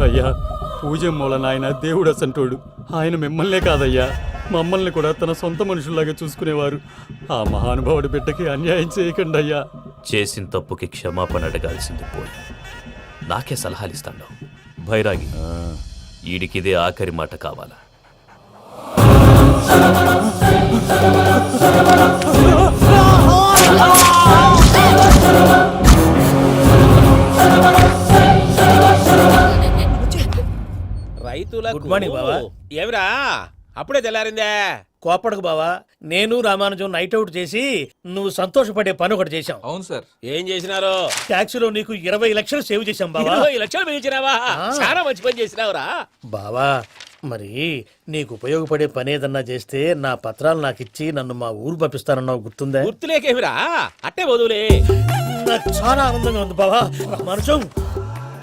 అయ్యా పూజమ్మోల నాయన దేవుడు అసంటోడు. ఆయన మిమ్మల్నే కాదయ్యా మమ్మల్ని కూడా తన సొంత మనుషుల్లాగా చూసుకునేవారు. ఆ మహానుభావుడి బిడ్డకి అన్యాయం చేయకండి అయ్యా. చేసిన తప్పుకి క్షమాపణ అడగాల్సింది పోయి నాకే సలహాలు ఇస్తాడు భైరాగి. ఈడికిదే ఆఖరి మాట కావాలా? రైతులకు గుడ్ మార్నింగ్ బావా. ఏమిరా అప్పుడే తెల్లారిందే? కోపడకు బావా, నేను రామానుజం నైట్ అవుట్ చేసి నువ్వు సంతోషపడే పని ఒకటి చేశాం. అవును సార్. ఏం చేసినారు? ట్యాక్సీలో నీకు 20 లక్షలు సేవ్ చేశాం బావా. 20 లక్షలు మిగిల్చినావా? చాలా మంచి పని చేసినావురా బావా, మరి నీకు ఉపయోగపడే పని ఏదన్నా చేస్తే నా పత్రాలు నాకు ఇచ్చి నన్ను మా ఊరు పంపిస్తానన్నావు, గుర్తుందా? గుర్తులేకేమిరా, అట్టే వదులే. నాకు చాలా ఆనందంగా ఉంది బావా. రామానుజం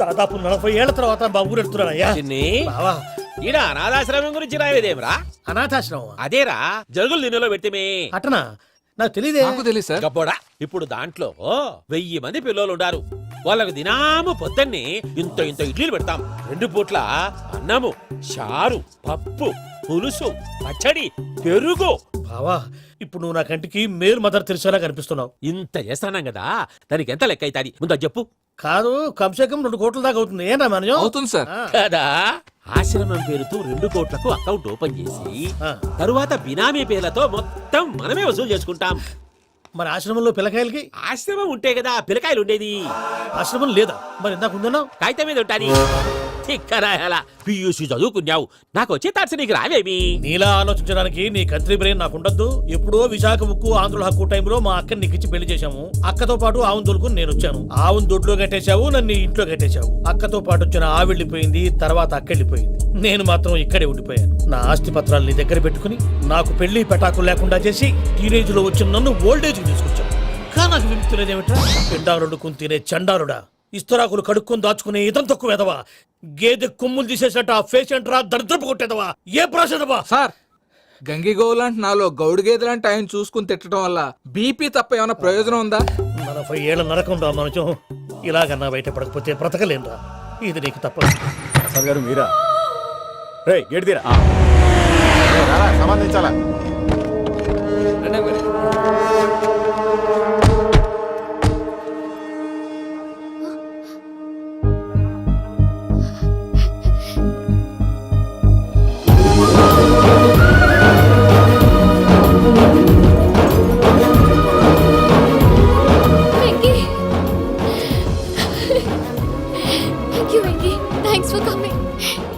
దాదాపు 40 ఏళ్ల తర్వాత మా ఊరు ఎడుతున్నానయ్యా. చిన్ని బావా, ఈడ అనాథాశ్రమం గురించి రాయలేదేమిరా? అనాథాశ్రమం అదేరా జరుగులు నిన్నలో పెట్టిమే. అటనా? నాకు తెలియదే. నాకు తెలియదు సార్. గబ్బోడా, ఇప్పుడు దాంట్లో 1000 మంది పిల్లలు ఉండారు. వాళ్ళకు దినాము పొద్దున్నే ఇంత ఇంత ఇడ్లీలు పెడతాం. 2 పూట్ల అన్నము, చారు, పప్పు, పులుసు, పచ్చడి, పెరుగు. బావా, ఇప్పుడు నువ్వు నా కంటికి మేలు మదర్ తెరిసేలా కనిపిస్తున్నావు. ఇంత చేస్తానం కదా, దానికి ఎంత లెక్క అవుతుంది ముందు అది చెప్పు. కాదు, కంసేకం 2 కోట్ల దాకా అవుతుంది. ఏం రామానుజం? అవుతుంది సార్. కదా, ఆశ్రమం పేరుతో 2 కోట్లకు అకౌంట్ ఓపెన్ చేసి ఆ. తరువాత బినామీ పేర్లతో మొత్తం మనమే వసూలు చేసుకుంటాం. మరి ఆశ్రమంలో పిల్లకాయలకి? ఆశ్రమం ఉంటే కదా పిల్లకాయలు ఉండేది. ఆశ్రమం లేదా? మరి ఇందాక ఉందన్నావు. కాగితం మీద ఉంటాది. తిక్కరాయాలా, పియూసీ చదువుకున్నావు, నాకు వచ్చే తాట్స్ నీకు రావేమి? నీలా ఆలోచించడానికి నీ కంత్రి బ్రెయిన్ నాకు ఉండద్దు. ఎప్పుడో విశాఖ ముక్కు ఆంధ్రుల హక్కు టైంలో మా అక్కని నీకిచ్చి పెళ్లి చేశాము. అక్కతో పాటు ఆవును దొడుకుని నేను వచ్చాను. ఆవును దొడ్లో కట్టేశావు, నన్ను ఇంట్లో కట్టేశావు. అక్కతో పాటు వచ్చిన ఆవిళ్ళిపోయింది, తర్వాత అక్కెళ్ళిపోయింది. నేను మాత్రం ఇక్కడే ఉండిపోయాను. నా ఆస్తి పత్రాలు నీ దగ్గర పెట్టుకుని నాకు పెళ్లి పెటాకులు లేకుండా చేసి టీనేజ్ లో వచ్చిన నన్ను ఓల్డేజ్ తీసుకొచ్చావు. కానీ నాకు విముక్తి లేదేమిట్రా? పిండారుడుకుని తినే చండారుడా, ఇస్తరాకులు కడుక్కొని దాచుకునే ఇతం తక్కువ ఎదవా, గేదె కొమ్ములు తీసేసట ఆ పేషెంట్ రా దరిద్రపు కొట్టేదవా, ఏ ప్రాసెదవా? సార్, గంగిగోవులాంటి నాలో గౌడు గేదెలాంటి ఆయన చూసుకుని తిట్టడం వల్ల బీపీ తప్ప ఏమైనా ప్రయోజనం ఉందా? 40 ఏళ్ల నరకం రా మనచం. ఇలాగన్నా బయటపడకపోతే బ్రతకలేనురా. ఇది నీకు తప్పదు. సార్ గారు మీరా? రే గేట్ తీరా. సంబంధించాలా?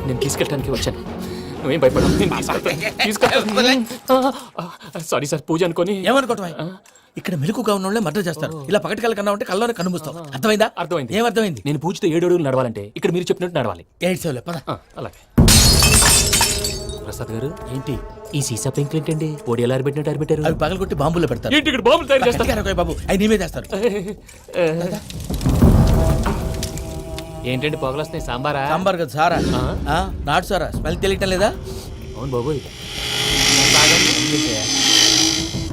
నేను తీసుకెళ్ళడానికి వచ్చాను, నువ్వేం భయపడవు. సారీ సార్, పూజ అనుకొని. ఏమనుకోవటం? ఇక్కడ మెలకుగా ఉన్న వాళ్ళే మర్డర్ చేస్తారు. ఇలా పగటి కళ్ళ కన్నా ఉంటే కళ్ళలోనే కనుమూస్తావు. అర్థమైందా? అర్థమైంది. ఏమర్థమైంది? నేను పూజతో 7 అడుగులు నడవాలంటే ఇక్కడ మీరు చెప్పినట్టు నడవాలి. 8 సేవలే పద. అలాగే. ప్రసాద్ గారు, ఏంటి ఈ సీసా పెంకులు ఏంటండి? పొడి ఎలా అరబెట్టినట్టు అరబెట్టారు? అవి పగలగొట్టి బాంబులో పెడతారు. ఏంటి ఇక్కడ బాంబులు తయారు చేస్తారు? గట్టిగా అరవై బాబు, అవి నీవే చేస్తారు. ఏంటండి పొగలొస్తున్నాయి? సాంబారా? సాంబార్ కదా సారా. నాటు సారా, స్మెల్ తెలియటం లేదా? అవును బాబోయ్.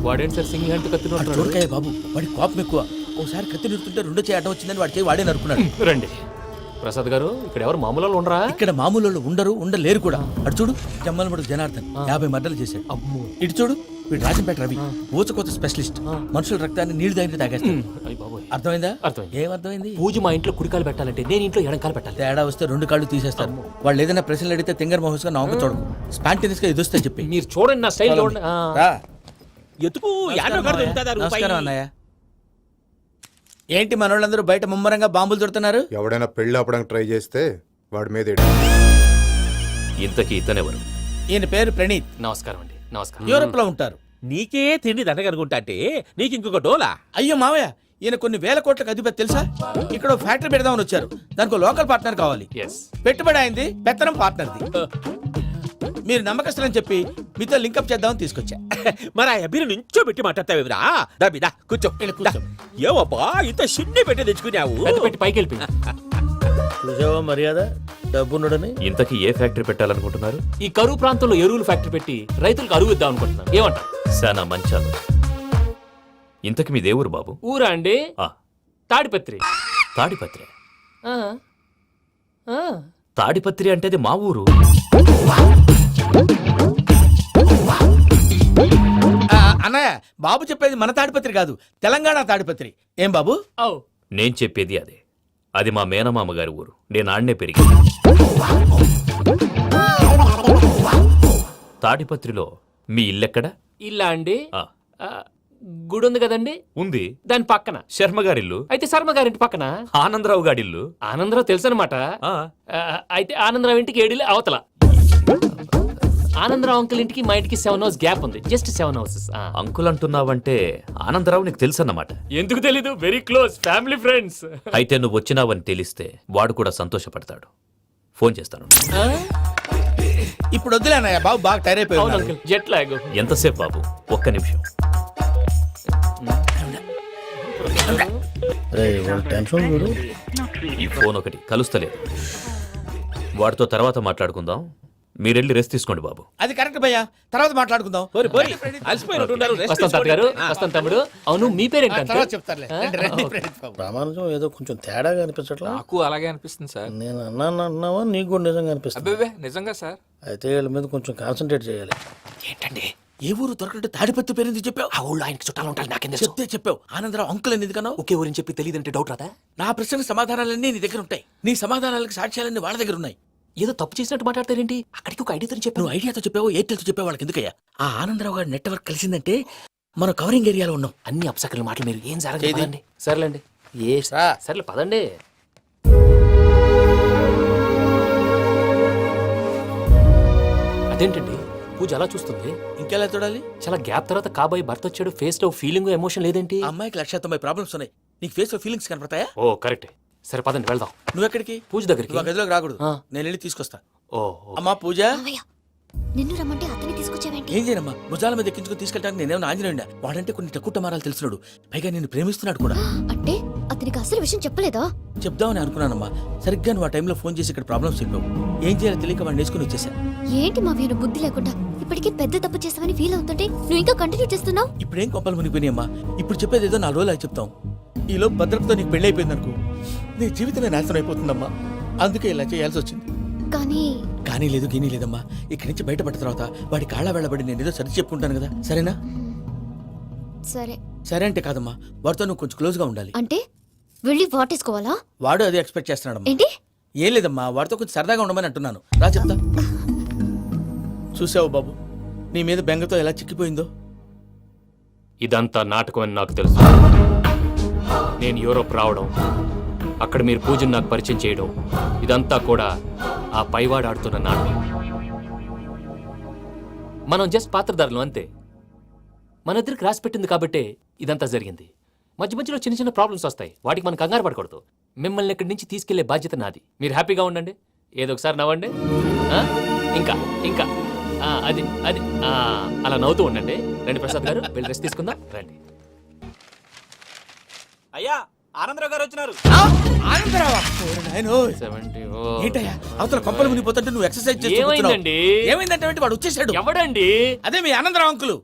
వాడేంటి సార్ సింగిల్ హ్యాండ్ కత్తి నరుకుతున్నాడు? చూడకాయ బాబు, వాడి కోపం ఎక్కువ. ఒకసారి కత్తి నిరుతుంటే 2 చేయి అడ్డం వచ్చిందని వాడి చేయి వాడే నరుకున్నాడు. రండి ప్రసాద్ గారు, ఇక్కడ ఎవరు మామూలు వాళ్ళు ఉండరా? ఇక్కడ మామూలు వాళ్ళు ఉండరు, ఉండలేరు కూడా. అటు చూడు, జమ్మలమడు జనార్దన్ 50 మర్డర్లు చేశాడు. అమ్మో. ఇటు చూడు, వీడు రాజంపేట రవి, ఊచకోత స్పెషలిస్ట్. మనుషుల రక్తాన్ని నీళ్లు దగ్గర తాగేస్తాడు. అర్థమైందా? అర్థమైంది. ఏమర్థమైంది? పూజ మా ఇంట్లో కుడికాలు పెట్టాలంటే నేను ఇంట్లో ఎడంకాలు పెట్టాలి. తేడా వస్తే 2 కాళ్ళు తీసేస్తారు. వాళ్ళు ఏదైనా ప్రశ్నలు అడిగితే తింగర్ మహోస్ గా నవ్వు చూడకు. స్పాంటినియస్ గా ఎదుస్తా చెప్పి. మీరు చూడండి నా స్టైల్ చూడండి. రా. ఎతుకు యాడో కాడ దొరుకుతుందా రూపాయి? నమస్కారం అన్నయ్య. ఏంటి మనోళ్ళందరూ బయట ముమ్మరంగా బాంబులు దొరుకుతున్నారు? ఎవడైనా పెళ్లి ఆపడానికి ట్రై చేస్తే వాడి మీద ఇంతకీ ఇతనెవరు? ఈయన పేరు ప్రణీత్. నమస్కారం అండి. నమస్కారం. యూరోప్ లో ఉంటారు. నీకే తిండి దండగనుకుంటా అంటే నీకు ఇంకొక డోలా? అయ్యో మావయ్య, ఈయన కొన్ని వేల కోట్లకు అధిపతి తెలుసా? ఇక్కడ ఫ్యాక్టరీ పెడదామని వచ్చారు. దానికి లోకల్ పార్ట్నర్ కావాలి. పెట్టుబడి అయింది, పెత్తనం పార్ట్నర్ది. మీరు నమ్మకస్తులని చెప్పి మీతో లింకప్ చేద్దామని తీసుకొచ్చా. మరి ఆ అబ్బిని నుంచో పెట్టి మాట్లాడతావేమిరా? దాబిదా కూర్చో. ఏవబ్బా ఇంత సిడ్ని పెట్టి తెచ్చుకున్నావు? పెట్టి పైకి వెళ్ళిపోయి. చూసావా మర్యాద, డబ్బున్నడని. ఇంతకీ ఏ ఫ్యాక్టరీ పెట్టాలనుకుంటున్నారు? ఈ కరువు ప్రాంతంలో ఎరువులు ఫ్యాక్టరీ పెట్టి రైతులకు అరువు ఇద్దాం అనుకుంటున్నాను. ఏమంటారు? శానా మంచాలు. ఇంతకి మీ దేవురు బాబు? ఊరా అండి, తాడిపత్రి. తాడిపత్రి? తాడిపత్రి అంటే అది మా ఊరు. అన్నయ్య బాబు చెప్పేది మన తాడిపత్రి కాదు, తెలంగాణ తాడిపత్రి. ఏం బాబు? నేను చెప్పేది అదే. అది మా మేనమామ గారి ఊరు. నేను ఆడనే పెరిగాను. తాడిపత్రిలో మీ ఇల్లెక్కడ? ఇల్లా అండి? ఆ, గుడి ఉంది కదండి, ఉంది. దాని పక్కన. శర్మ గారిల్లు. అయితే శర్మ గారింటి పక్కన. ఆనందరావు గారిల్లు. ఆనందరావు తెలుసు అనమాట. ఆ, అయితే ఆనందరావు ఇంటికి 7 అవతల. ఆనందరావు అంకుల్ ఇంటికి మా ఇంటికి 7 హౌస్ గ్యాప్ ఉంది, జస్ట్ 7 హౌసెస్. అంకుల్ అంటున్నావంటే ఆనందరావు నీకు తెలుసన్నమాట. ఎందుకు తెలీదు, వెరీ క్లోజ్ ఫ్యామిలీ ఫ్రెండ్స్. అయితే నువ్వు వచ్చినావని తెలిస్తే వాడు కూడా సంతోషపడతాడు. ఫోన్ చేస్తాను. ఇప్పుడు వద్దులే అన్నయ్య, బాబు బాగా టైర్ అవును అయిపోయాడు. Uncle, jet lag. ఎంతసేపు బాబు? ఒక్క నిమిషం. ఈ ఫోన్ ఒకటి కలుస్తలేదు. వాడితో తర్వాత మాట్లాడుకుందాం. మీరెళ్ళి రెస్ట్ తీసుకోండి బాబు. అది కరెక్ట్ భయ్యా, తర్వాత మాట్లాడుకుందాం. అలసిపోయినట్టున్నారు. rest వస్తాం తాత గారు, వస్తాం తమ్ముడు. అవును మీ పేరేంటి తర్వాత అంకుల్? చెప్తారులే. రండి, రండి, ఫ్రెండ్స్ బాబు. రామానుజం ఏదో కొంచెం తేడాగా అనిపించట్లా. నాకు అలాగే అనిపిస్తుంది సార్. నేను అన్నావా నీకు కూడా నిజంగా అనిపిస్తుంది. అబ్బే నిజంగా సార్. అయితే వీళ్ళ మీద కొంచెం కాన్సన్ట్రేట్ చేయాలి. ఏంటండి ఏ ఊరు దొరకట్టు తాడిపత్రి పేరు ఎందుకు చెప్పావు? ఆ ఊళ్ళో ఆయనకి చుట్టాలు ఉంటారు, నాకేం తెలుసు. చెప్తే చెప్పావు. ఆనందరావు అంకుల్ అని ఎందుకన్నావు? ఒకే ఊరిని చెప్పి తెలియదంటే డౌట్ రాదా? నా ప్రశ్నకు సమాధానాలన్నీ నీ దగ్గర ఉంటాయి, నీ సమాధానాలకు సాక్ష్యాలన్నీ వాళ్ళ దగ్గర ఉన్నాయి. ఏదో తప్పు చేసినట్టు మాట్లాడతారేంటి? అక్కడికి ఒక ఐడియాతో చెప్పాను. నువ్వు ఐడియాతో చెప్పావు, ఎయిర్టెల్తో చెప్పావు, వాళ్ళకి ఎందుకయ్యా? ఆ ఆనందరావు గారి నెట్వర్క్ కలిసిందంటే మనం కవరింగ్ ఏరియాలో ఉన్నాం. అన్ని అప్సకల మాటలు మీరు ఏం చేది. జరగదండి. సర్లేండి, సర్లే పదండి. అదేంటండి పూజ అలా చూస్తుంది? ఇంకెలా చూడాలి? చాలా గ్యాప్ తర్వాత కాబోయే భర్త వచ్చాడు, ఫేస్ లో ఫీలింగ్ ఎమోషన్ లేదేంటి? ఆ అమ్మాయికి 190 ప్రాబ్లమ్స్ ఉన్నాయి, నీకు ఫేస్ లో ఫీలింగ్స్ కనపడతాయా? ఓ కరెక్ట్. సరే పదండి వెళ్దాం. నువ్వు ఎక్కడికి? పూజ దగ్గరికి. నువ్వు ఆ గదిలోకి రాకూడదు, ఆ. నేను వెళ్ళి తీసుకొస్తా. ఓ అమ్మా పూజ, మావయ్య, నిన్ను రమ్మంటే అతన్ని తీసుకొచ్చావేంటి? ఏం చేయనమ్మా, భుజాల మీద ఎక్కించుకుని తీసుకెళ్ళడానికి నేనేమన్నా ఆంజనేయుడా? వాడంటే కొన్ని తక్కువ టమారాలు తెలిసినాడు, పైగా నేను ప్రేమిస్తున్నాడు కూడా. అంటే అతనికి అసలు విషయం చెప్పలేదా? చెప్దామని అనుకున్నానమ్మా, సరిగ్గా నువ్వు ఆ టైంలో ఫోన్ చేసి ఇక్కడ ప్రాబ్లమ్స్ చెప్పావు. ఏం చేయాలో తెలియక వాడిని వేసుకుని వచ్చేసా. ఏంటి మావయ్య నువ్వు బుద్ధి లేకుండా ఇప్పటికీ పెద్ద తప్పు చేస్తావని ఫీల్ అవుతుంటే నువ్వు ఇంకా కంటిన్యూ చేస్తున్నావు? ఇప్పుడేం కొప్పలు మునిగిపోయినాయమ్మా, ఇప్పుడు చెప్పేది ఏదో 4 రోజులు అయి చెప్తాం. ఈలో భద్రతతో నీకు పెళ్లి అయిపోయింది అనుకో, నీ జీవితమే నాశనం అయిపోతుందమ్మా. అందుకే ఇలా చేయాల్సి వచ్చింది. కానీ లేదు గీనీ లేదమ్మా, ఇక్కడి నుంచి బయటపడ్డ తర్వాత వాడి కాళ్ళ వెళ్ళబడి నేను ఏదో సరి చెప్పుకుంటాను కదా, సరేనా? సరే సరే అంటే కాదమ్మా, వాడితో నువ్వు కొంచెం క్లోజ్ గా ఉండాలి. అంటే వెళ్ళి వాటేసుకోవాలా? వాడు అదే ఎక్స్పెక్ట్ చేస్తున్నాడమ్మా. ఏంటి? ఏం లేదమ్మా, వాడితో కొంచెం సరదాగా ఉండమని అంటున్నాను. రా చెప్తా. చూసావు బాబు, నీ మీద బెంగతో ఎలా చిక్కిపోయిందో. ఇదంతా నాటకం అని నాకు తెలుసు. నేను యూరోప్ రావడం, అక్కడ మీరు పూజను నాకు పరిచయం చేయడం, ఇదంతా కూడా ఆ పైవాడు ఆడుతున్న నాటకం. మనం జస్ట్ పాత్రధారులు అంతే. మన ఇద్దరికి రాసి పెట్టింది కాబట్టే ఇదంతా జరిగింది. మధ్య మధ్యలో చిన్న చిన్న ప్రాబ్లమ్స్ వస్తాయి, వాటికి మనం కంగారు పడకూడదు. మిమ్మల్ని ఇక్కడి నుంచి తీసుకెళ్లే బాధ్యత నాది. మీరు హ్యాపీగా ఉండండి, ఏదో ఒకసారి నవ్వండి. ఆ? ఇంకా ఇంకా అది అది అలా నవ్వుతూ ఉండండి. రండి ప్రసాద్ గారు, వెళ్ళి రెస్ట్ తీసుకుందాం రండి. అయ్యా ఆనందరావు గారు వచ్చినారు. ఆనందరావా? ఓరి నాయనోయ్. 70. ఏంటయ్యా అవతల కొంపలు మునిగిపోతుంటే నువ్వు ఎక్సర్సైజ్ చేస్తూ కూర్చున్నావు. ఏమైందండి? ఏమైందంటే వాడు వచ్చేసాడు. ఎవడండి? అదే మీ ఆనందరావు అంకులు.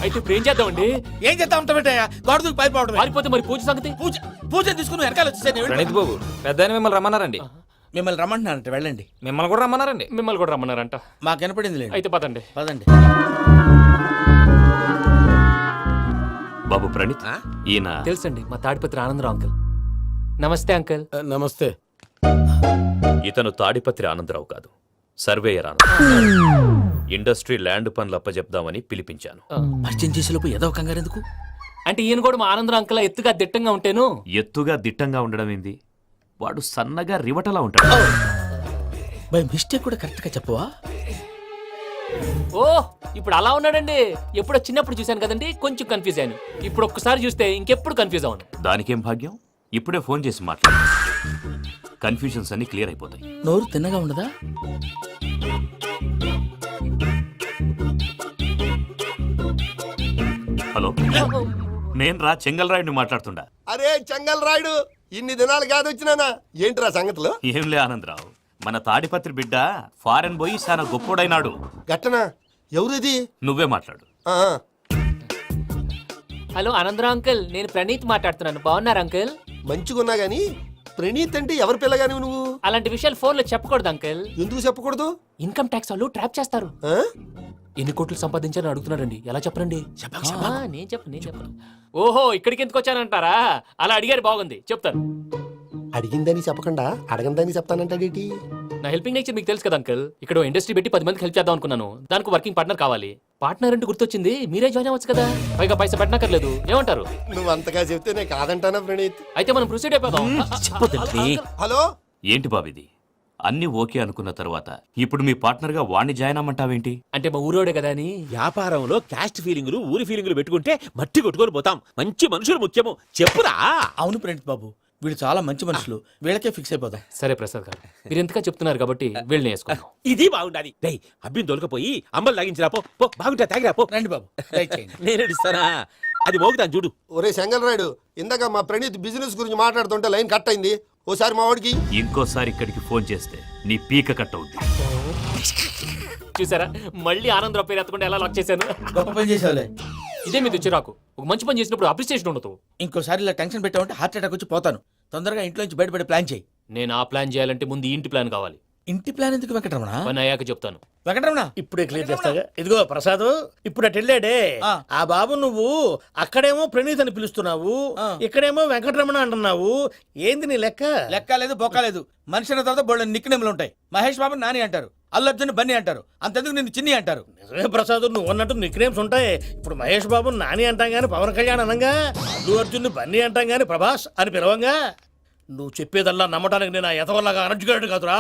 అయితే ఇప్పుడు ఏం చేద్దామండి? ఏం చేస్తా ఉంటావేటయ్యా, గోడ దూకి పైపోవడం. పారిపోతే మరి పూజ సంగతి? పూజ తీసుకుని వెనకాల వచ్చేసాను. ప్రణీత్ బాబు, పెద్ద మిమ్మల్ని రమ్మన్నారండి. మిమ్మల్ని రమ్మంటున్నారంట, వెళ్ళండి. మిమ్మల్ని కూడా రమ్మన్నారండి. మిమ్మల్ని కూడా రమ్మన్నారంట. మాకు వినపడింది లేండి. అయితే పదండి. పదండి. బాబు ప్రణీత్, ఈయన తెలుసండి, మా తాడిపత్రి ఆనందరావు అంకుల్. నమస్తే అంకుల్. నమస్తే. ఇతను తాడిపత్రి ఆనందరావు కాదు, సర్వేయర్ ఆనందరావు. ఇండస్ట్రీ ల్యాండ్ పనులు అప్పజెప్దామని పిలిపించాను. పరిచయం చేసేలోపు ఏదో కంగారు ఎందుకు? అంటే ఈయన కూడా మా ఆనందరావు అంకుల్ ఎత్తుగా దిట్టంగా ఉంటాను. ఎత్తుగా దిట్టంగా ఉండడం ఏంది, వాడు సన్నగా రివటలా ఉంటాడు. బై మిస్టేక్ కూడా కరెక్ట్ గా చెప్పవా? ఓ ఇప్పుడు అలా ఉన్నాడండి. ఎప్పుడో చిన్నప్పుడు చూశాను కదండి, కొంచెం కన్ఫ్యూజ్ అయ్యాను. ఇప్పుడు ఒక్కసారి చూస్తే ఇంకెప్పుడు కన్ఫ్యూజ్ అవ్వను. దానికేం భాగ్యం, ఇప్పుడే ఫోన్ చేసి మాట్లాడు. కన్ఫ్యూజన్స్ అన్ని క్లియర్ అయిపోతాయి. నోరు తిన్నగా ఉండదా? హలో, నేను రా చెంగల్ రాయుడిని మాట్లాడుతుండా. అరే చెంగల్ రాయుడు, ఇన్ని దినాలు కాదు వచ్చినానా? ఏంట్రా సంగతులు? ఏంలే ఆనందరావు, మన తాడిపత్రి బిడ్డ ఫారెన్ పోయి చాలా గొప్పోడైనాడు. గట్టనా? ఎవరిది? నువ్వే మాట్లాడు. ఆ, హలో ఆనందరావు అంకుల్, నేను ప్రణీత్ మాట్లాడుతున్నాను. బాగున్నారు అంకుల్? మంచిగున్నా గాని ప్రణీత్ అంటే ఎవరి పిల్లగాని నువ్వు? అలాంటి విషయాలు ఫోన్లో చెప్పకూడదు అంకుల్. ఎందుకు చెప్పకూడదు? ఇన్కమ్ ట్యాక్స్ వాళ్ళు ట్రాప్ చేస్తారు. ఆ? ఎన్ని కోట్లు సంపాదించాలని అడుగుతున్నారండి. ఎలా చెప్పరండి? నేను చెప్పను. ఓహో, ఇక్కడికి ఎందుకు వచ్చానంటారా? అలా అడిగారు, బాగుంది, చెప్తాను. అడిగిందని చెప్పకుండా అడగందని చెప్తానంటాడేటి? నా హెల్పింగ్ నేచర్ మీకు తెలుసు కదా అంకల్. ఇక్కడ ఇండస్ట్రీ పెట్టి 10 మందికి హెల్ప్ చేద్దాం అనుకున్నాను. దానికి వర్కింగ్ పార్ట్నర్ కావాలి. పార్ట్నర్ అంటే గుర్తొచ్చింది, మీరే జాయిన్ అవ్వచ్చు కదా. పైగా పైసా పెట్టనక్కర్లేదు. ఏమంటారు? నువ్వు అంతగా చెప్తే నేను కాదంటానా ప్రణీత్? అయితే మనం ప్రొసీడ్ అయిపోదాం. చెప్పదండి. హలో, ఏంటి బాబిది అన్ని ఓకే అనుకున్న తర్వాత ఇప్పుడు మీ పార్ట్నర్ గా వాణ్ణి జాయిన్ అమ్మంటావేంటి? అంటే మా ఊరోడే కదా అని. వ్యాపారంలో క్యాస్ట్ ఫీలింగులు ఊరి ఫీలింగులు పెట్టుకుంటే మట్టి కొట్టుకొని పోతాం. మంచి మనుషులు ముఖ్యము. చెప్పురా. అవును ప్రణీత్ బాబు, వీళ్ళు చాలా మంచి మనుషులు, వీళ్ళకే ఫిక్స్ అయిపోదాం. సరే ప్రసాద్ గారు, మీరు ఎంతగా చెప్తున్నారు కాబట్టి వీళ్ళని వేసుకుందాం. ఇది బాగుండాలి. డై అబ్బిని దొలకపోయి అమ్మలు లాగించిరా పో. పో బాగుంటా తాగిరా పో. రండి బాబు, దయచేయండి. నేను ఇస్తానా? అది మోగుతాను చూడు. ఒరే చెంగల్ రాయుడు, ఇందాక మా ప్రణీత్ బిజినెస్ గురించి మాట్లాడుతుంటే లైన్ కట్ అయింది. ఓసారి మా వాడికి ఇంకోసారి ఇక్కడికి ఫోన్ చేస్తే నీ పీక కట్ అవుద్ది. చూసారా, మళ్ళీ ఆనందరావు పేరు ఎత్తకుండా ఎలా లాక్ చేశాను. గొప్ప పని చేసేవాళ్ళే. ఇదే మీద చిరాకు. ఒక మంచి పని చేసినప్పుడు అప్రిసియేషన్ ఉండదు. ఇంకోసారి ఇలా టెన్షన్ పెట్టామంటే హార్ట్ అటాక్ వచ్చి పోతాను. తొందరగా ఇంట్లో నుంచి బయటపడే ప్లాన్ చేయి. నేను ఆ ప్లాన్ చేయాలంటే ముందు ఈ ఇంటి ప్లాన్ కావాలి. ఇంటి ప్లాన్ ఎందుకు వెంకటరమణ? పని అయ్యాక చెప్తాను. వెంకటరమణ, ఇప్పుడే క్లియర్ చేస్తాగా. ఇదిగో ప్రసాద్, ఇప్పుడు అటు వెళ్ళాడే ఆ. ఆ బాబు, నువ్వు అక్కడేమో ప్రణీత్ అని పిలుస్తున్నావు, ఆ. ఇక్కడేమో వెంకటరమణ అంటున్నావు. ఏంది నీ లెక్క? లెక్క లేదు బొక్క లేదు. మనిషి అన్న తర్వాత బోళ్ళ నిక్నెములు ఉంటాయి. మహేష్ బాబు నాని అంటారు, అల్లు అర్జున్ బన్నీ అంటారు, అంతెందుకు నిన్ను చిన్ని అంటారు. నిజమే ప్రసాద్, నువ్వు అన్నట్టు నిక్నేమ్స్ ఉంటాయి. ఇప్పుడు మహేష్ బాబు నాని అంటాం గాని పవన్ కళ్యాణ్ అనంగా, అల్లు అర్జున్ బన్నీ అంటాం గాని ప్రభాస్ అని పిలవంగా. నువ్వు చెప్పేదల్లా నమ్మటానికి నేను ఆ ఎతవల్లాగా అనర్జుగాడు కాదురా.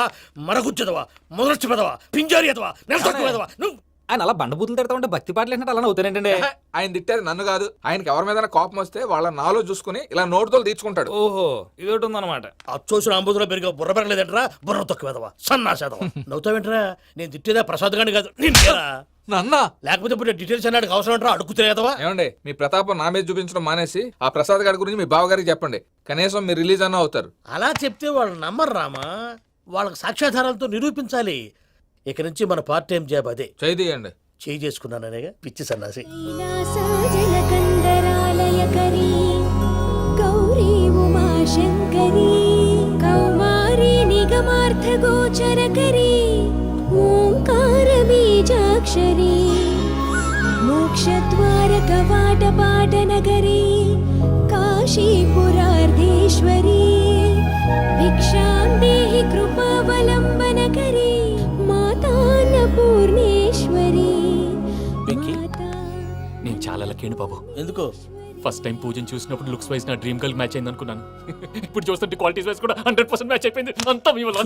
మరగుచ్చదవా, మొదలచ్చి పెదవా, పింజారి ఎదవా, నెలసొక్కుదవా నువ్వు. ఆయన అలా బండబూతులు తిడతా ఉంటే భక్తి పాటలు ఏంటంటే అలా అవుతానంటే. ఆయన తిట్టేది నన్ను కాదు, ఆయనకి ఎవరి మీద కోపం వస్తే వాళ్ళ నాలో చూసుకుని ఇలా నోటుతో తీర్చుకుంటాడు. ఓహో, ఇదొకటి ఉందన్నమాట. అచ్చోసిన అంబుధులో పెరిగే బుర్ర పెరగలేదంటరా. బుర్ర తొక్కువేదవా, సన్నాసేదవా. నవ్వుతావేంట్రా? నేను తిట్టేదా ప్రసాద్ గాని కాదు, నిన్నేరా. నన్నా లేకపోతే ఇప్పుడు డీటెయిల్స్ అన్నాడు అవసరం అంటారా? అడుగుతాయేదవా. ఏమండి, మీ ప్రతాపం నా మీద చూపించడం మానేసి ఆ ప్రసాద్ గారి గురించి మీ బావగారికి చెప్పండి. కనీసం మీరు రిలీజ్ అన్న అవుతారు. అలా చెప్తే వాళ్ళు నమ్మరు రామా. వాళ్ళకి సాక్ష్యాధారాలతో నిరూపించాలి. ఇక నుంచి మన పార్ట్ టైం జాబ్ అదే. చేయండి. చేయి చేసుకున్నాననేగా పిచ్చి సన్నాసి. కైలాసాజలకందరాలయకరీ గౌరీ ఉమాశంకరీ కౌమారీ నిగమార్థగోచరకరీ ఓంకార బీజాక్షరీ మోక్షద్వారకవాటపాటనగరీ కాశీపురార్ధేశ్వరీ భిక్షాం దేహి కృపావలంబనకరీ మాతాన్నపూర్ణేశ్వరీ. నేను చాలా లక్కీని బాబు. ఎందుకు? ఫస్ట్ టైం పూజను చూసినప్పుడు లుక్స్ వైజ్ నా డ్రీమ్ గర్ల్ మ్యాచ్ అయింది అనుకున్నాను. ఇప్పుడు చూస్తుంటే క్వాలిటీస్ వైజ్ కూడా 100% మ్యాచ్ అయిపోయింది. అంతా ఇవ్వాలి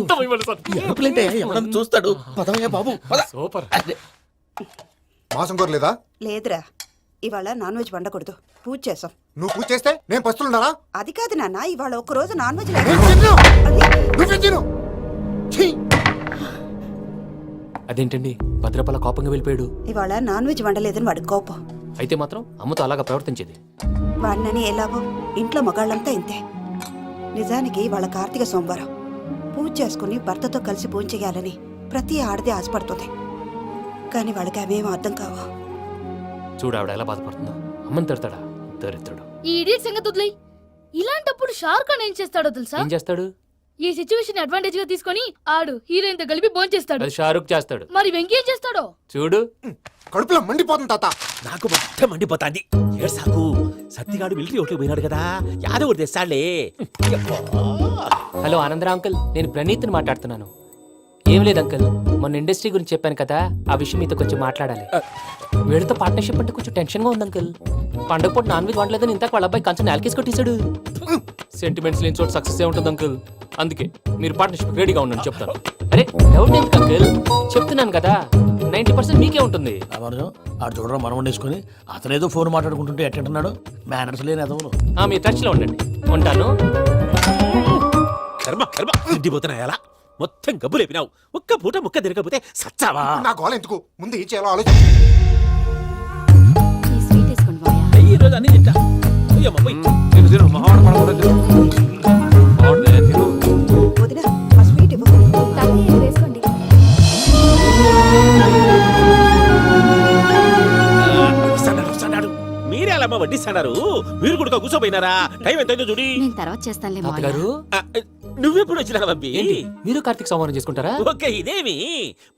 సార్. ఎప్పుడంటే ఎవడన్నా చూస్తాడు. పదవయ్యా బాబు, పద. సూపర్. మాసం కోరలేదా? లేదురా, ఇవాళ నాన్ వెజ్ వండకూడదు, పూజ చేసాం. నువ్వు పూజ చేస్తే నేను పస్తులున్నారా? అది కాదు నాన్న, ఇవాళ ఒక్క రోజు నాన్ వెజ్ నువ్వే తిను. ఛీ! అదేంటండి, భద్రపల కోపంగా వెళ్ళిపోయాడు. ఇవాళ నాన్ వెజ్ వండలేదని వాడి కోపం. అయితే మాత్రం అమ్మతో అలాగా ప్రవర్తించేది. వాడినని ఎలాగో ఇంట్లో మగాళ్ళంతా ఇంతే. నిజానికి వాళ్ళ కార్తీక సోమవారం పూజ చేసుకుని భర్తతో కలిసి పూజ చేయాలని ప్రతి ఆడది ఆశపడుతుంది. కానీ వాళ్ళకి అవేం అర్థం కావు. చూడు ఆవిడ ఎలా బాధపడుతుందో. అమ్మని తిడతాడా దరిద్రుడు. ఈ ఇడియట్ సంగతి వదిలేయ్. ఇలాంటప్పుడు షారుఖ్ ఖాన్ ఏం చేస్తాడో తెలుసా? ఏం చేస్తాడు? ఈ సిచ్యువేషన్ అడ్వాంటేజ్ గా తీసుకొని ఆడు హీరోయిన్ తో కలిపి బోన్ చేస్తాడు. అది షారుఖ్ చేస్తాడు. మరి వెంకీ ఏం చేస్తాడో చూడు. కడుపులో మండిపోతుంది తాత. నాకు మొత్తం మండిపోతాంది. ఏడు సాకు సత్తిగాడు మిలిటరీ ఓట్లు పోయినాడు కదా, యాదవ్ ఒకటి తెస్తాడులే. హలో ఆనందరా అంకుల్, నేను ప్రణీత్ని మాట్లాడుతున్నాను. ఏం లేదు అంకుల్, మొన్న ఇండస్ట్రీ గురించి చెప్పాను కదా, ఆ విషయం మీతో కొంచెం మాట్లాడాలి. వీడితో పార్ట్నర్షిప్ అంటే కొంచెం టెన్షన్ గా ఉంది అంకుల్. పండగ పూట నాన్ వెజ్ వండలేదని ఇంతకు వాళ్ళ అబ్బాయి కంచెం నాలుకేసి కొట్టేశాడు. సెంటిమెంట్స్ లేని చోట సక్సెస్ ఏ ఉంటుంది అంకుల్. అందుకే మీరు పార్ట్నర్షిప్ రెడీగా ఉండండి చెప్తాను. అరే డౌట్ ఎందుకు అంకుల్, చెప్తున్నాను కదా 90% మీకే ఉంటుంది. ఆడు చూడడం మనం వండేసుకుని అతనేదో ఫోన్ మాట్లాడుకుంటుంటే ఎట్టంటున్నాడు. మేనర్స్ లేని అదవులు. మీరు టచ్ లో ఉండండి. ఉంటాను. కర్మ కర్మ తిండిపోతున్నా ఎలా మొత్తం గబ్బు లేపినావు. ఒక్క పూట ముక్క తిరగకపోతే సచ్చావా? నా గోల ఎందుకు, ముందు ఏం చేయాలో ఆలోచించు. ఈ స్వీట్ వేసుకోండి మాయా. ఈ రోజు అన్ని తింటా. పోయమ్మ, పోయ్. వదిన, ఆ స్వీట్ ఇవ్వు. తాతయ్య వేసుకోండి. వస్తాడు. మీరే అలా వడ్డిస్తాడారు. మీరు కూడా కూర్చోపోయినారా? టైం ఎంతైందో చూడి. నేను తర్వాత చేస్తానులే మాయా. తాతగారు ఆ, నువ్వెప్పుడు వచ్చినా బంబి ఏంటి మీరు కార్తీక్ సంహారం చేసుకుంటారా? ఓకే ఇదేమి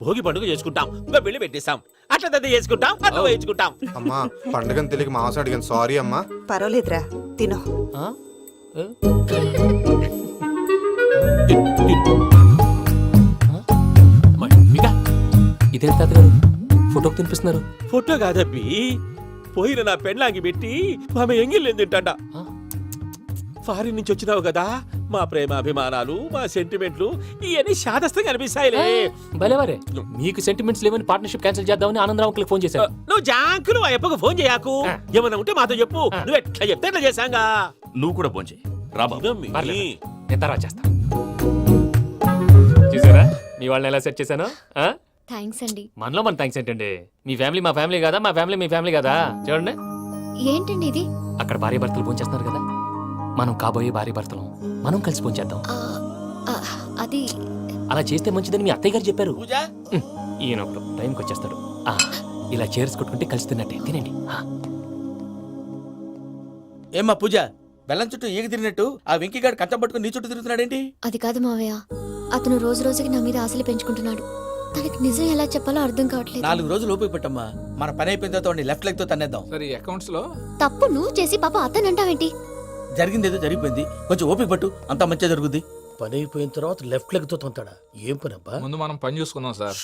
భోగి పండుగ చేసుకుంటాం ఇంకా పెళ్లి పెట్టేస్తాం అట్లా దద్ద చేసుకుంటాం అట్లా వేయించుకుంటాం. అమ్మా పండుగని తెలియక మాంసం అడిగాను సారీ అమ్మా. పర్వాలేదురా తినో. ఆ? ఏ? ఇదేంటి తాతగారు ఫోటోకి తినిపిస్తున్నారు? ఫోటో కాదబ్బి పోయిన నా పెళ్ళాంగి పెట్టి ఆమె ఎంగిల్లేం తింటాడ. ఫారిన్ నుంచి వచ్చినావు కదా మా ప్రేమ అభిమానాలు మా సెంటిమెంట్లు ఇవన్నీ శాదస్తంగా అనిపిస్తాయిలే. భలేవారే, మీకు సెంటిమెంట్స్ లేవని పార్ట్నర్షిప్ క్యాన్సిల్ చేద్దామని ఆనందరావు అంకుల్కి ఫోన్ చేశారు. నువ్వు జాంకులు ఆ అప్పకు ఫోన్ చేయకు. ఏమన్నా ఉంటే మాతో చెప్పు. నువ్వు ఎట్లా చెప్తే ఎట్లా చేశాంగా. నువ్వు కూడా ఫోన్ చేయి రా బాబు. పర్లేదు, నేను తర్వాత చేస్తా. చూసారా మీ వాళ్ళని ఎలా సెట్ చేశాను? థ్యాంక్స్ అండి. మనలో మన థ్యాంక్స్ ఏంటండి? మీ ఫ్యామిలీ మా ఫ్యామిలీ కదా, మా ఫ్యామిలీ మీ ఫ్యామిలీ కదా. చూడండి ఏంటండి ఇది? అక్కడ భార్య భర్తలు ఫోన్ చేస్తున్నారు కదా, మనం కాబోయే భార్య భర్తలు మనం కలిసి ఫోన్ చేద్దాం. అది అలా చేస్తే మంచిదని మీ అత్తయ్య గారు చెప్పారు. పూజ ఈయన ఒకడు టైంకి వచ్చేస్తాడు. ఇలా చేర్స్ కొట్టుకుంటే కలిసి తిన్నట్టే తినండి. ఏమ్మా పూజ బెల్లం చుట్టూ ఈగ తిరిగినట్టు ఆ వెంకీగాడు కట్టం పట్టుకుని నీ చుట్టూ తిరుగుతున్నాడేంటి? అది కాదు మావయ్య, అతను రోజు రోజుకి నా మీద ఆశలు పెంచుకుంటున్నాడు. తనకి నిజం ఎలా చెప్పాలో అర్థం కావట్లేదు. 4 రోజులు ఓపిక పట్టమ్మా, మన పని అయిపోయిన తర్వాత లెఫ్ట్ లెగ్ తో తన్నేద్దాం. సరే అకౌంట్స్ లో తప్పు నువ్వు చేసి పాప అతను అంటావేంటి? జరిగింది ఏదో జరిగిపోయింది, కొంచెం ఓపిక పట్టు, అంతా మంచిగా జరుగుద్ది. పని అయిపోయిన తర్వాత లెఫ్ట్ లెగ్ తో తొంతాడా? ఏం పని అబ్బా? ముందు మనం పని చూసుకుందాం సార్.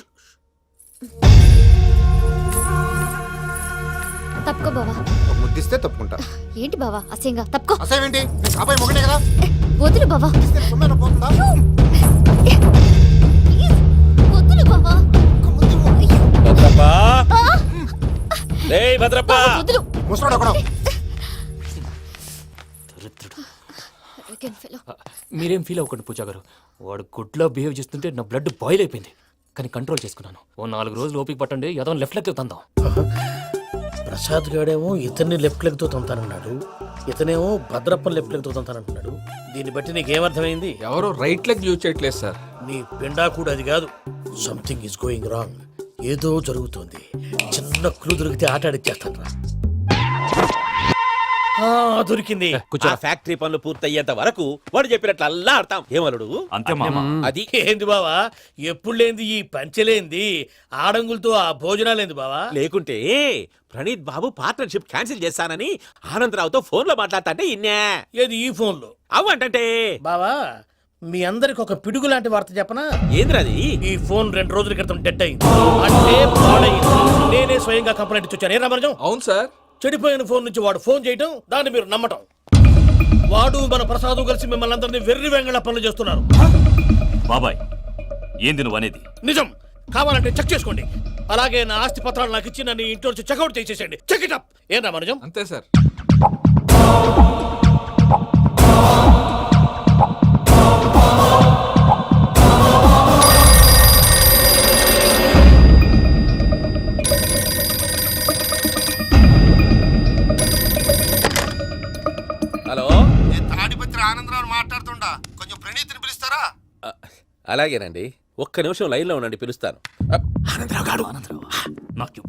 తప్పుకో బావా. ఒక ముద్దిస్తే తప్పుకుంటా. ఏంటి బావా అసహ్యంగా? తప్పుకో. అసేమేంటి నీ కాబోయే మొగనే కదా. వదులు బావా. ఇస్తే సొమ్మేనా పోతుందా? వదులు బావా. భద్రప్ప రేయ్ భద్రప్ప వదులు. ముసరాడు అక్కడ. మీరేం ఫీల్ అవ్వకండి పూజా గారు. వాడు గుడ్లో బిహేవ్ చేస్తుంటే నా బ్లడ్ బాయిల్ అయిపోయింది, కానీ కంట్రోల్ చేసుకున్నాను. ఓ 4 రోజులు ఓపిక పట్టండి, ఏదో లెఫ్ట్ లెగ్ తందాం. ప్రసాద్ గాడేమో ఇతన్ని లెఫ్ట్ లెగ్ తో తొంతానన్నాడు, ఇతనేమో భద్రప్పని లెఫ్ట్ లెగ్ తో తొంతానంటున్నాడు. దీన్ని బట్టి నీకేమర్థమైంది? ఎవరు రైట్ లెగ్ యూజ్ చేయట్లేదు సార్. నీ పిండా కూడా అది కాదు. Something is going wrong. ఏదో జరుగుతోంది. చిన్న క్లూ దొరికితే ఆట ఆడిచ్చేస్తాను రా. దొరికింది. ఆ ఫ్యాక్టరీ పనులు పూర్తయ్యేంత వరకు వాడు చెప్పినట్లు అల్లా ఆడతాం. ఏమలుడు అంతే మామ. అది ఏంది బావా ఎప్పుడు లేంది ఈ పంచలేంది, ఆడంగులతో ఆ భోజనాలేంది బావా? లేకుంటే ప్రణీత్ బాబు పార్ట్నర్షిప్ క్యాన్సిల్ చేస్తానని ఆనందరావుతో ఫోన్ లో మాట్లాడతాంటే ఇన్నే. ఏది ఈ ఫోన్ లో? అవ్వంటే బావా మీ అందరికి ఒక పిడుగు లాంటి వార్త చెప్పనా? ఏంద్రది? ఈ ఫోన్ 2 రోజుల క్రితం డెడ్ అయింది, అంటే పాడైంది. నేనే స్వయంగా కంప్లైంట్ ఇచ్చి వచ్చాను. ఏ రామరాజం? అవును సార్. చెడిపోయిన ఫోన్ నుంచి వాడు ఫోన్ చేయటం, దాన్ని మీరు నమ్మటం. వాడు మన ప్రసాదు కలిసి మిమ్మల్ని అందరినీ వెర్రి వెంగళ పనులు చేస్తున్నారు. బాబాయ్ ఏంది నువ్వు అనేది? నిజం. కావాలంటే చెక్ చేసుకోండి. అలాగే నా ఆస్తి పత్రాలు నాకు ఇచ్చి నన్ను ఇంట్లో నుంచి చెక్అౌట్ చేసేసండి. Check it up. ఏం రామరాజం? అంతే సార్. హలో, నేను తాడిపత్రి ఆనందరావు మాట్లాడుతుండా, కొంచెం ప్రణీతిని పిలుస్తారా? అలాగేనండి. ఒక్క నిమిషం లైన్ లో ఉండండి, పిలుస్తాను. ఆనందరావు గాడు. నాకు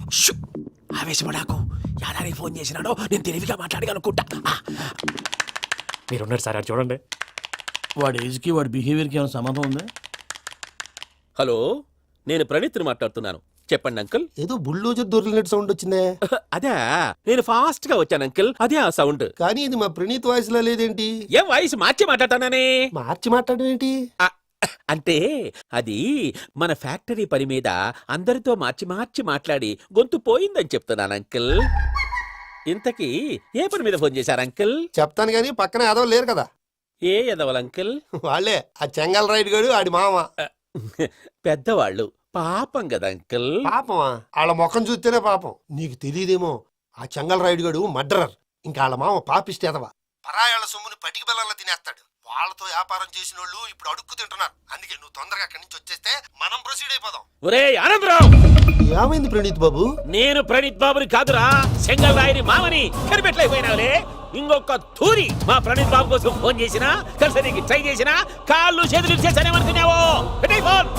ఆవేశపడాకు. యాదానికి ఫోన్ చేసినాడో నేను తెలివిగా మాట్లాడగలనుకుంటా. మీరున్నారు సార్, అది చూడండి. వాడి ఏజ్కి వాడి బిహేవియర్కి ఏమైనా సంబంధం ఉందా? హలో, నేను ప్రణీత్ని మాట్లాడుతున్నాను. చెప్పండి అంకుల్. ఏదో బుల్డోజర్ దొరికినట్టు సౌండ్ వచ్చిందే. అదే నేను ఫాస్ట్ గా వచ్చాను అంకుల్, అదే ఆ సౌండ్. కానీ ఇది మా ప్రణీత్ వాయిస్ లో లేదేంటి? ఏం వాయిస్ మార్చి మాట్లాడతానని? మార్చి మాట్లాడడం ఏంటి? అంటే అది మన ఫ్యాక్టరీ పని మీద అందరితో మార్చి మార్చి మాట్లాడి గొంతు పోయిందని చెప్తున్నాను అంకుల్. ఇంతకీ ఏ పని మీద ఫోన్ చేశారు అంకుల్? చెప్తాను గానీ పక్కన ఏదో లేరు కదా. ఏ ఎదవలు అంకుల్? వాళ్ళే ఆ చెంగల్ రైడ్ గడు ఆడి మామ. పెద్దవాళ్ళు, పాపం కదా అంకుల్. పాపమా? వాళ్ళ ముఖం చూస్తేనే పాపం. నీకు తెలియదేమో, ఆ చెంగల్ రైడ్ గడు మర్డరర్. ఇంకా వాళ్ళ మామ పాపిస్తేదవా. పరాయాళ్ళ సొమ్ముని పటికి బెల్లంలో తినేస్తాడు. వాళ్ళతో వ్యాపారం చేసిన వాళ్ళు ఇప్పుడు అడుక్కు తింటున్నారు. అందుకే నువ్వు తొందరగా అక్కడి నుంచి వచ్చేస్తే మనం ప్రొసీడ్ అయిపోదాం. ఒరే ఆనందరావు, ఏమైంది ప్రణీత్ బాబు? నేను ప్రణీత్ బాబుని కాదురా, సెంగల్ రాయని మామని. కనిపెట్టలేకపోయినావులే. ఇంకొక తూరి మా ప్రణీత్ బాబు కోసం ఫోన్ చేసినా, కలిసి ట్రై చేసినా కాళ్ళు చేతులు చేశానేమనుకున్నావో. పెట్టే ఫోన్.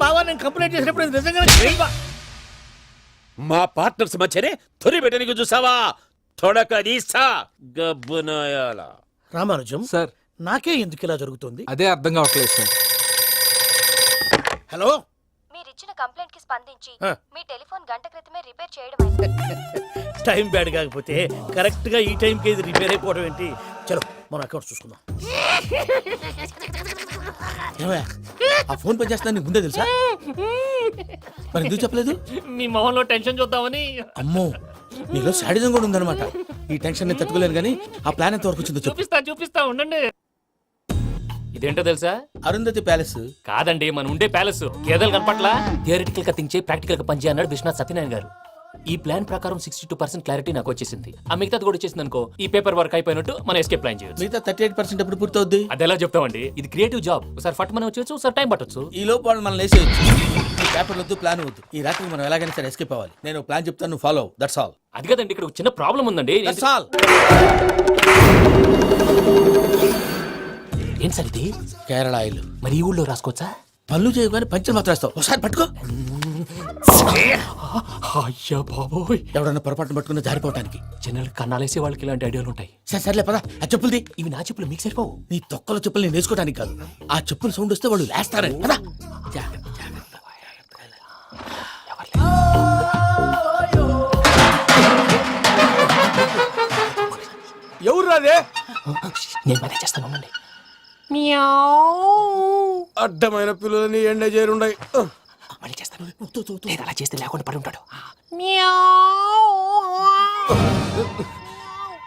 బావా నేను కంప్లైంట్ చేసినప్పుడు ఇది నిజంగానే మా పార్ట్నర్స్ మధ్యనే తొలి పెట్టడానికి చూసావా? తొడక తీసా గబ్బునాయాల. రామానుజం సార్ నాకే ఎందుకు ఇలా జరుగుతుంది? అదే అర్థం కావట్లేదు సార్. హలో, మీరిచ్చిన కంప్లైంట్ కి స్పందించి ఆ. మీ టెలిఫోన్ గంట క్రితమే రిపేర్ చేయడం టైం బ్యాడ్ కాకపోతే కరెక్ట్ గా ఈ టైంకి ఇది రిపేర్ అయిపోవడం ఏంటి? చలో మన అకౌంట్ చూసుకుందాం. ఏమయ్య, ఆ ఫోన్ పని చేస్తున్నా నీకు ముందే తెలుసా? మరి ఎందుకు చెప్పలేదు? మీ మొహంలో టెన్షన్ చూద్దామని. అమ్మో, నీలో శాడిజం కూడా ఉందన్నమాట. ఈ టెన్షన్ నేను తట్టుకోలేను కానీ ఆ ప్లాన్ ఎంత వరకు వచ్చిందో చెప్పు. చూపిస్తా ఉండండి. ఇదేంటో తెలుసా? అరుంధతి ప్యాలెస్. కాదండి, మనం ఉండే ప్యాలెస్. గేదెలు కనపట్లా? థియరిటికల్ గా థింక్ చేయి, ప్రాక్టికల్ గా పనిచేయ అన్నాడు విశ్వనాథ్ సత్యనారాయణ గారు. ఈ ప్లాన్ ప్రకారం 62% క్లారిటీ నాకు వచ్చేసింది. ఆ మిగతాది కూడా వచ్చేసింది అనుకో, ఈ పేపర్ వర్క్ అయిపోయినట్టు మనం ఎస్కేప్ ప్లాన్ చేయొచ్చు. మిగతా 38% ఎప్పుడు పూర్తవుద్ది? అది ఎలా చెప్తామండి? ఇది క్రియేటివ్ జాబ్. ఒకసారి ఫట్ మనం వచ్చేయచ్చు, ఒకసారి టైం పట్టొచ్చు. ఈ లోపు వాళ్ళు మనం లేసేయచ్చు. ఈ పేపర్ వద్దు, ప్లాన్ వద్దు. ఈ రాత్రికి మనం ఎలాగైనా సరే ఎస్కేప్ అవ్వాలి. నేను ప్లాన్ చెప్తాను, నువ్వు ఫాలో. That's all. అది కదండి, ఇక్కడ ఒక చిన్న ప్రాబ్లం ఉందండి. That's all. ఏం సార్ ఇది? కేరళ ఆయిల్. మరి ఈ ఊళ్ళో రాసుకోవచ్చా? పనులు చేయగానే పంచర్ మాత్రం వేస్తావు. ఒకసారి పట్టుకో. అయ్యా బాబోయ్, ఎవడన్నా పొరపాటున పట్టుకున్న జారిపోవటానికి. జనరల్ కన్నాలేసే వాళ్ళకి ఇలాంటి ఐడియాలు ఉంటాయి. సరే సర్లే పదా, ఆ చెప్పులది. ఇవి నా చెప్పులు, మీకు సరిపోవు. నీ తొక్కల చెప్పులు నేను వేసుకోవడానికి కాదు, ఆ చెప్పులు సౌండ్ వస్తే వాళ్ళు లేస్తారని. పదా. ఎవరు రాదే? నేను మేనేజ్ చేస్తాను, ఉండండి. అడ్డమైన పిల్లలని ఎండ చేరుండయి. మళ్ళీ చేస్తాను. లేదు, అలా చేస్తే లేకుండా పడి ఉంటాడు.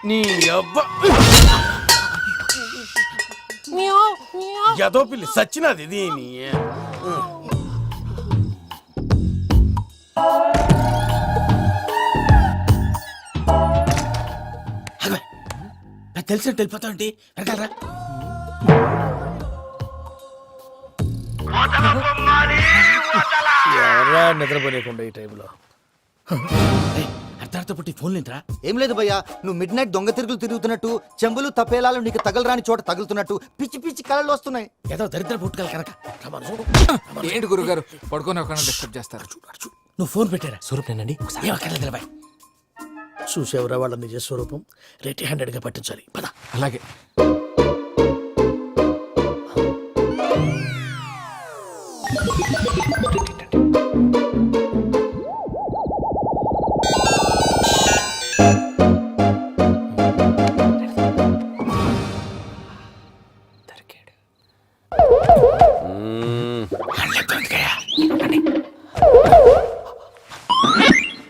నీ అబ్బా ఎదో పిల్లి సచ్చినది దీని. నాకు తెలిసినట్టు వెళ్ళిపోతావు ఏంటి? వెనకాలరా. ఎవరా నిద్రపోలేకుండా ఈ టైంలో? అర్ధార్థ పుట్టి ఫోన్ లేంట్రా. ఏం లేదు భయ్యా, నువ్వు మిడ్ నైట్ దొంగ తిరుగులు తిరుగుతున్నట్టు, చెంబులు తపేలాలు నీకు తగలరాని చోట తగులుతున్నట్టు పిచ్చి పిచ్చి కళలు వస్తున్నాయి. ఏదో దరిద్ర పుట్టుకల కనుక. ఏంటి గురుగారు పడుకొని ఒక డిస్టర్బ్ చేస్తారు? నువ్వు ఫోన్ పెట్టారా? స్వరూపేనండి, ఏం అక్కర్లేదు నిలబాయ్. చూసేవరా వాళ్ళ నిజ స్వరూపం. రెట్టి హ్యాండెడ్ గా పట్టించాలి. పద. అలాగే.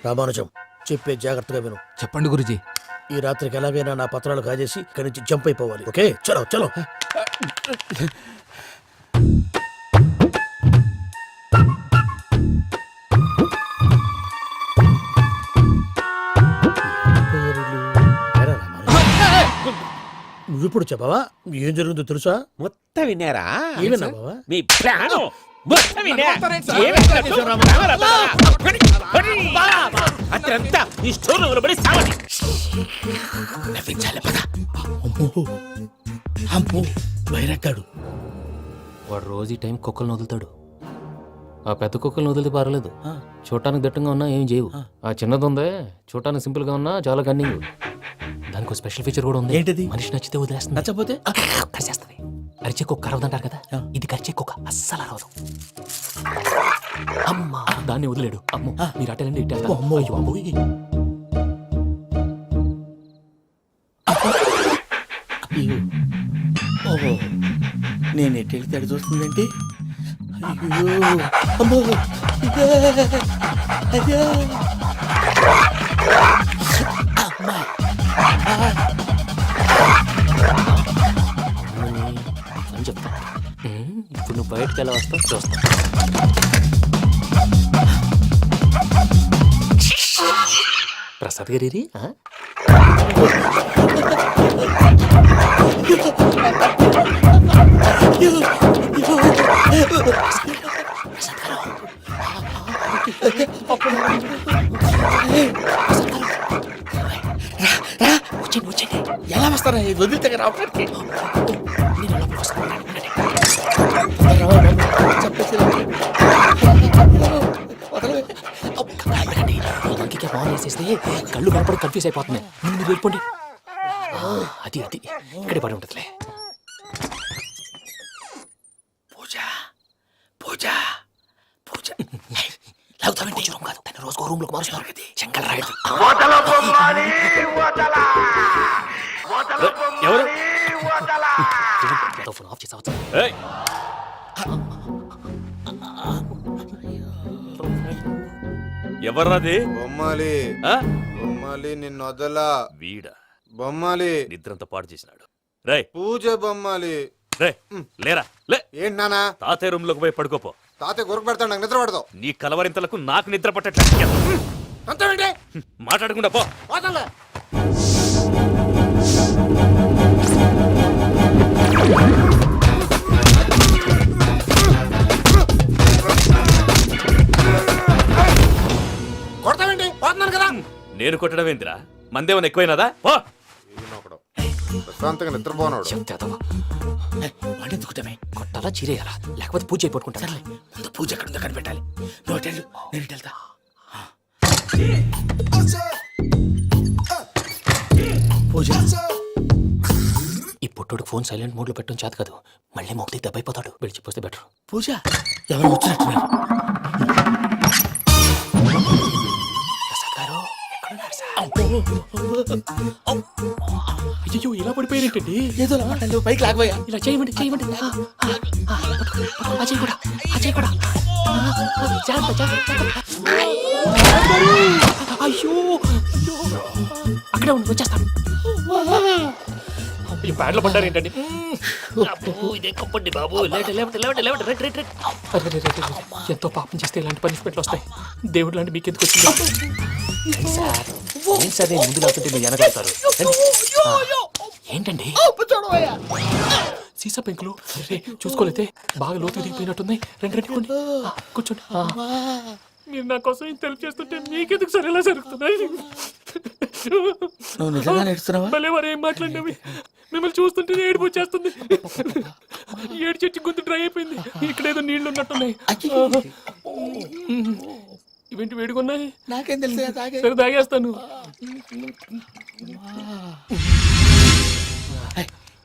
రామానుజం, చెప్పే జాగ్రత్తగా విను. చెప్పండి గురుజీ. ఈ రాత్రికి ఎలాగైనా నా పత్రాలు కాజేసి ఇక్కడి నుంచి జంప్ అయిపోవాలి. ఓకే, చలో చలో. నువ్విప్పుడు చెప్పవా ఏం జరుగుతుందో తెలుసా? మొత్తం విన్నారా? ఏమన్నా బావా? మీ ప్లాన్ మొత్తం విన్నా. అత్రంతా ఈ స్టోర్ రూమ్ లో పడి సావండి. నవ్వించాలి. పద. అమ్మో అమ్మో, వైరక్కాడు. వాడు రోజు ఈ టైం కుక్కలను వదులుతాడు. ఆ పెద్ద కుక్కలను వదిలితే పర్లేదు, చూడటానికి దట్టంగా ఉన్నా ఏం చేయవు. ఆ చిన్నది ఉందే, చూడటానికి సింపుల్ గా ఉన్నా చాలా కన్నింగ్. దానికి స్పెషల్ ఫీచర్ కూడా ఉంది. ఏంటిది? మనిషి నచ్చితే వదిలేస్తుంది, నచ్చపోతే కరిచేస్తుంది. అరిచే కుక్క అరవదంటారు కదా, ఇది కరిచే కుక్క అస్సలు అరవదు. అమ్మా, దాన్ని వదిలేడు. అమ్మో, మీరు అటెండి ఇటు. అమ్మో. అయ్యో అమ్మోయ్. ఓహో, నేను ఎటు వెళ్తే అటు చూస్తుందంటే. అయ్యో అమ్మో, అయ్యో అమ్మా. అని చెప్తా. ఇప్పుడు నువ్వు బయటకు ఎలా వస్తావు చూస్తా. ప్రసాద్ గారి ఎలా వస్తారా? వదిలితే రావడానికి చెప్పేసి లైట్ ఆన్ చేసేస్తే కళ్ళు కనపడి కన్ఫ్యూజ్ అయిపోతున్నాయి. మీరు వెళ్ళిపోండి. అది అది ఇక్కడే పడి ఉంటుందిలే. పూజ పూజ పూజ లాగుతామంటే రూమ్ కాదు, తన రోజుకో రూమ్ లోకి మారుస్తున్నారు కదా. శంకర్ రాయుడు ఎవరు? ఫోన్ ఆఫ్ చేసావచ్చు. ఏయ్! ఎవర్రాది? బొమ్మాలి ఆ? బొమ్మాలి నిన్ను వదలా. వీడా బొమ్మాలి నిద్రంతా పాడు చేసినాడు. రేయ్ పూజ బొమ్మాలి. రే లేరా లే. ఏంటి నానా? తాతయ్య రూమ్ లోకి పోయి పడుకోపో. తాతయ్య గురకు పెడతాడు, నాకు నిద్ర పడతావు. నీ కలవరింతలకు నాకు నిద్ర పట్టట్లేదు. అంతేంటి? మాట్లాడకుండా పో. పోతాలే. కొడతావేంటి? పోతున్నాను కదా. నేను కొట్టడం ఏంటిరా? మందేమన్నా ఎక్కువైనదా? పో. ఈయనొకడు. ప్రశాంతంగా నిద్రపోనాడు. చెప్తావా వాడిని ఎందుకుంటామే? కొట్టాలా చీరేయాలా లేకపోతే పూజ అయిపోట్టుకుంటా. ముందు పూజ ఎక్కడ ఉందో కనిపెట్టాలి. నువ్వు అటు వెళ్ళు, నేను ఇటు వెళ్తా. పూజ ఈ పుట్టుడికి ఫోన్ సైలెంట్ మోడ్ లో పెట్టడం చేత కాదు. మళ్ళీ మొక్కి దెబ్బైపోతాడు. విడిచిపోతే బెటర్. పూజ ఎవరు వచ్చినట్టున్నారు? ప్రసాద్ గారు ఎక్కడున్నారు సార్? అయ్యో ఇలా పడిపోయారేంటండి? ఏదో మాట్లాడు, పైకి లాగబోయా. ఇలా చేయమండి చేయమండి. అజయ్ కూడా అజయ్ కూడా. జాగ్రత్త, జాగ్రత్త. అయ్యో అక్కడే ఉండి వచ్చేస్తాను. ఈ బ్యాడ్లో పడ్డారు ఏంటండి? ఇదే కప్పండి బాబు. ఎంతో పాపం చేస్తే ఇలాంటి పనిష్మెంట్లు వస్తాయి. దేవుడు లాంటి మీకు ఎందుకు వచ్చింది? ఏం సార్ నేను ముందు లేకుంటే మీరు వెనకాడతారు. ఏంటండి సీసా పెంకులు? చూసుకోలేతే బాగా లోతు దిగిపోయినట్టున్నాయి. రెండు రెండు కూర్చోండి. మీరు నా కోసం ఇంత హెల్ప్ చేస్తుంటే మీకెందుకు సరే ఎలా జరుగుతున్నాయి? నువ్వు నిజంగా నేర్చుతున్నావా? మళ్ళీ మరి ఏం మాట్లాడినవి? మిమ్మల్ని చూస్తుంటే ఏడుపు వచ్చేస్తుంది. ఏడు చెట్టు గొంతు డ్రై అయిపోయింది. ఇక్కడ ఏదో నీళ్లు ఉన్నట్టున్నాయి. ఇవేంటి వేడుకున్నాయి? నాకేం తెలుసు, సరే తాగేస్తాను.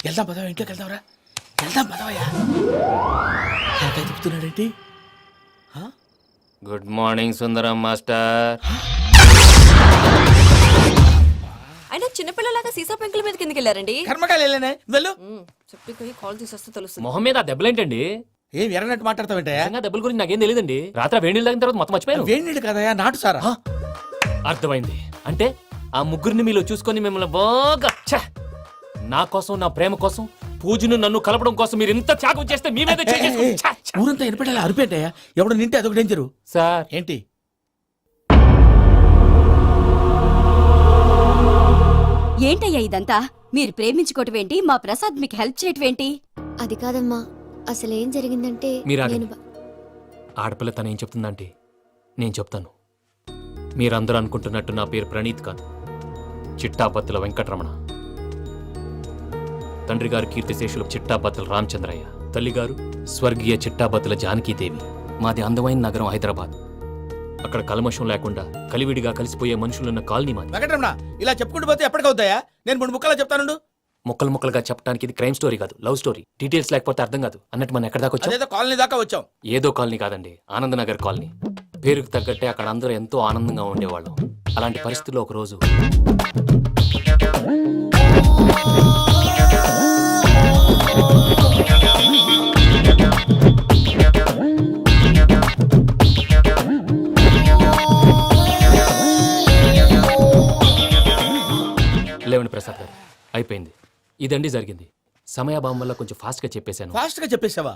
వెళ్దాం పదవా, ఇంట్లోకి వెళ్దాంరా. వెళ్దాం పదవయ్యా. చెప్తున్నాడేంటి? గుడ్ మార్నింగ్ సుందరం మాస్టర్. అయినా చిన్నపిల్లలాగా సీసా పెంకుల మీద కిందకి వెళ్ళారండి. కర్మకాయలు వెళ్ళానే, వెళ్ళు. చెప్పి కాల్ తీసేస్తే తెలుస్తుంది. మొహం మీద ఆ దెబ్బలేంటండి? ఏం ఎర్రనట్టు మాట్లాడతావేంటయా? దెబ్బల గురించి నాకేం తెలియదండి. రాత్రి వేడి నీళ్ళు తాగిన తర్వాత మొత్తం మర్చిపోయాను. వేడి నీళ్ళు కదయా, నాటు సారా. అర్థమైంది. అంటే ఆ ముగ్గురిని మీలో చూసుకొని మిమ్మల్ని బాగా నా కోసం, నా ప్రేమ కోసం, పూజను నన్ను కలపడం కోసం మీరు ఇంత త్యాగం చేస్తే మీ మీద ఊరంతా ఎనపెట్టాలి అరిపేంటయ్యా. ఎవడు నింటే అదొక డేంజరు. సార్ ఏంటి? ఏంటయ్యా ఇదంతా? మీరు ప్రేమించుకోవటం ఏంటి? మా ప్రసాద్ మీకు హెల్ప్ చేయటం ఏంటి? అది కాదమ్మా, అసలు ఏం జరిగిందంటే మీరు ఆడపిల్ల తను ఏం చెప్తుందంటే నేను చెప్తాను. మీరందరూ అనుకుంటున్నట్టు నా పేరు ప్రణీత్ కాదు, చిట్టాపత్తుల వెంకటరమణ. తండ్రి గారు కీర్తిశేషులు చిట్టాపత్తుల రామచంద్రయ్య, తల్లిగారు స్వర్గీయ చిట్టాపత్తుల జానకీదేవి. మాది అందమైన నగరం హైదరాబాద్. అక్కడ కల్మషం లేకుండా కలివిడిగా కలిసిపోయే మనుషులున్న కాలనీ మాది. వెంకటరమణ, ఇలా చెప్పుకుంటూ పోతే ఎప్పటికవుతాయా? నేను 3 ముక్కలా చెప్తాను. ముక్కలు ముక్కలుగా చెప్పడానికి ఇది క్రైమ్ స్టోరీ కాదు, లవ్ స్టోరీ. డీటెయిల్స్ లేకపోతే అర్థం కాదు. అన్నట్టు మనం ఎక్కడ దాకా వచ్చాం? అదేదో కాలనీ దాకా వచ్చాం. ఏదో కాలనీ కాదండి, ఆనందనగర్ కాలనీ. పేరుకు తగ్గట్టే అక్కడ అందరూ ఎంతో ఆనందంగా ఉండేవాళ్ళం. అలాంటి పరిస్థితుల్లో ఒక రోజు లేవండి ప్రసాద్ గారు, అయిపోయింది. ఇదండి జరిగింది. సమయాభావం వల్ల కొంచెం ఫాస్ట్ గా చెప్పేశాను. ఫాస్ట్ గా చెప్పేసావా?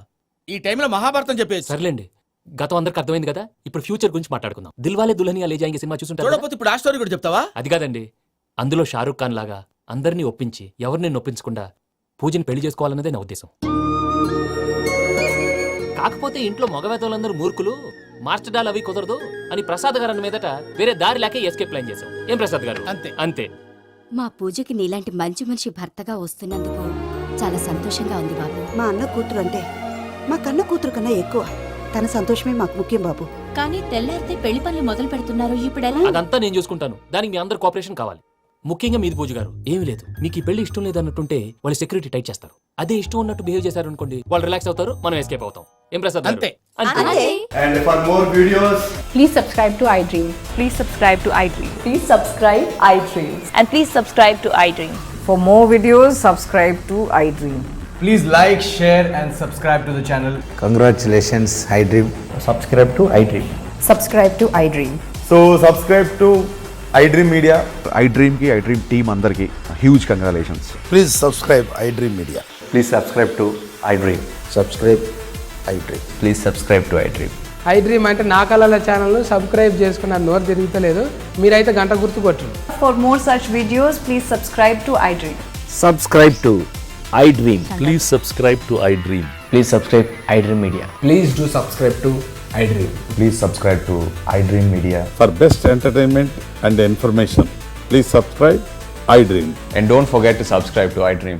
ఈ టైంలో మహాభారతం చెప్పేసి. సర్లేండి, గతం అందరికి అర్థమైంది కదా. ఇప్పుడు ఫ్యూచర్ గురించి మాట్లాడుకుందాం. దిల్వాలే దుల్హనియా లే జాయేంగే సినిమా చూసుంటారు. చూడకపోతే ఇప్పుడు ఆ స్టోరీ కూడా చెప్తావా? అది కాదండి, అందులో షారూక్ ఖాన్ లాగా అందరినీ ఒప్పించి ఎవరిని నొప్పించకుండా పూజని పెళ్లి చేసుకోవాలన్నదే నా ఉద్దేశం. కాకపోతే ఇంట్లో మగవేతలందరూ మూర్ఖులు, మార్చడాలు అవి కుదరదు అని ప్రసాద్ గారు అన్న మీదట వేరే దారి లేక ఎస్కేప్ ప్లాన్ చేశాం. ఏం ప్రసాద్ గారు? అంతే అంతే. మా పూజకి నీలాంటి మంచి మనిషి భర్తగా వస్తున్నందుకు చాలా సంతోషంగా ఉంది బాబు. మా అన్న కూతురు అంటే మా కన్న కూతురు కన్నా ఎక్కువ. తన సంతోషమే మాకు ముఖ్యం బాబు. కానీ తెల్లారితే పెళ్లి పనులు మొదలు పెడుతున్నారు ఇప్పుడెలా? అదంతా నేను చూసుకుంటాను. దానికి మీ అందరు కోఆపరేషన్ కావాలి. ముఖ్యంగా మీది పూజ గారు. ఏమీ లేదు, మీకు ఈ పెళ్లి ఇష్టం లేదన్నట్టుంటే వాళ్ళు సెక్యూరిటీ టైట్ చేస్తారు. అదే ఇష్టం ఉన్నట్టు బిహేవ్ చేశారు అనుకోండి, వాళ్ళు రిలాక్స్ అవుతారు, మనం ఎస్కేప్ అవుతాం. ఏం ప్రసాద్ గారు? అంతే. అంతే. And for more videos Please subscribe to iDream. Please subscribe to iDream. Please subscribe iDream. And please subscribe to iDream. For more videos, subscribe to iDream. Please like, share and subscribe to the channel. Congratulations iDream. Subscribe to iDream. Subscribe to iDream. So subscribe to iDream media. iDream కి iDream team అందరికి huge congratulations. Please subscribe iDream media. Please subscribe to iDream. Subscribe iDream. Please subscribe to iDream. iDream అంటే నా కళల channel subscribe చేసుకున్న నోరు తిరుగుతలేదు. మీరైతే గంట గుర్తు కొట్టండి. For more such videos, please subscribe to iDream. Subscribe to iDream. Please subscribe to iDream. Please subscribe iDream media. Please do subscribe to iDream. Please subscribe to iDream media. For best entertainment and information please subscribe iDream. And don't forget to subscribe to iDream.